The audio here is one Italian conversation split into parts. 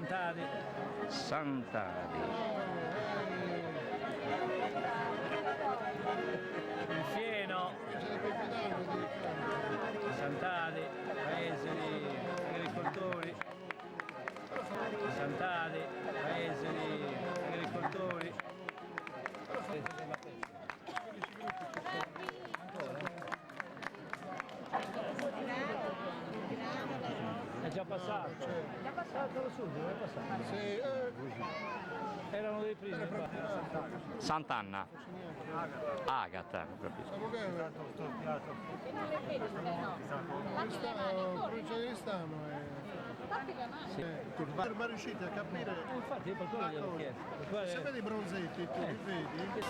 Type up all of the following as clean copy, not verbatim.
Sant'Adi. Sant'Adi. Il Fieno. Sant'Adi, paese di agricoltori. Sant'Adi, paese di agricoltori. È già passato. Già passato subito, è passato. Sì, erano dei primi. Sant'Anna. Agata, capisco. Provincia di Ristano ma riuscite a capire Infatti per quello gliel'ho chiesto. se vedi i bronzetti tu li vedi?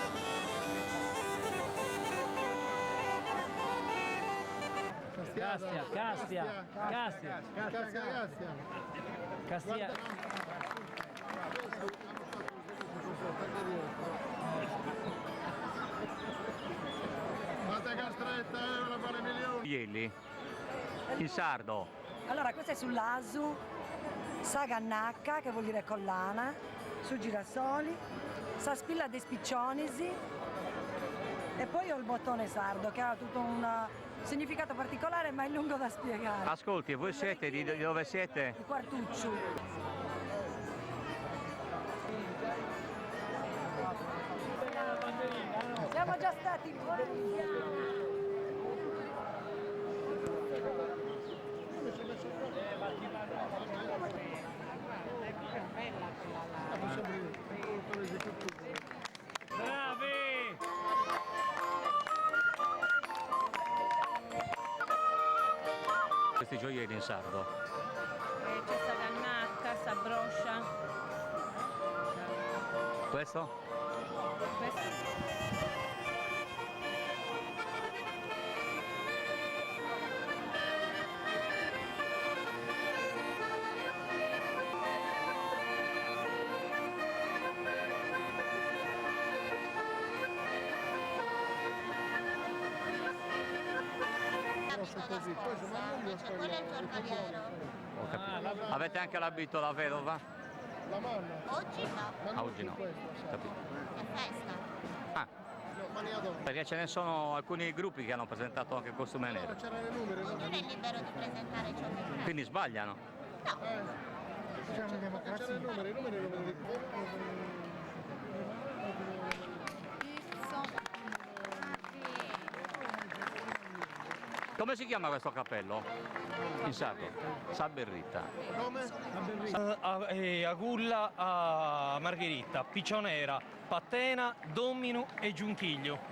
Castia. Fate castretta, la vale milioni. Ielli. In sardo. Allora, questo è sull'Asu, Sagannacca, che vuol dire collana, su girasoli, Saspilla de Spiccionisi e poi ho il bottone sardo che ha tutto un significato particolare ma è lungo da spiegare. Ascolti, voi siete di dove siete? Di Quartucciu. Siamo già stati in Bolivia. Bravi! Questi gioielli in sardo. C'è Sagannacca, Sabroscia. Questo? Così, poi se Invece quello è il giornaliero. Ho capito. Avete anche l'abito da vedova? la manna. Oggi no, Ah, oggi no. Questo, Capito. è festa. Ah, no, maniato. perché ce ne sono alcuni gruppi che hanno presentato anche costume Allora nero. c'erano i numeri, no? Ognuno è libero di presentare ciò che vuole. Quindi sbagliano. Siamo in democrazia. C'erano i numeri lo vedi. Come si chiama questo cappello? In sardo? Saberrita. Come? Agulla a Margherita, Piccionera, Patena, Dominu e Giunchiglio.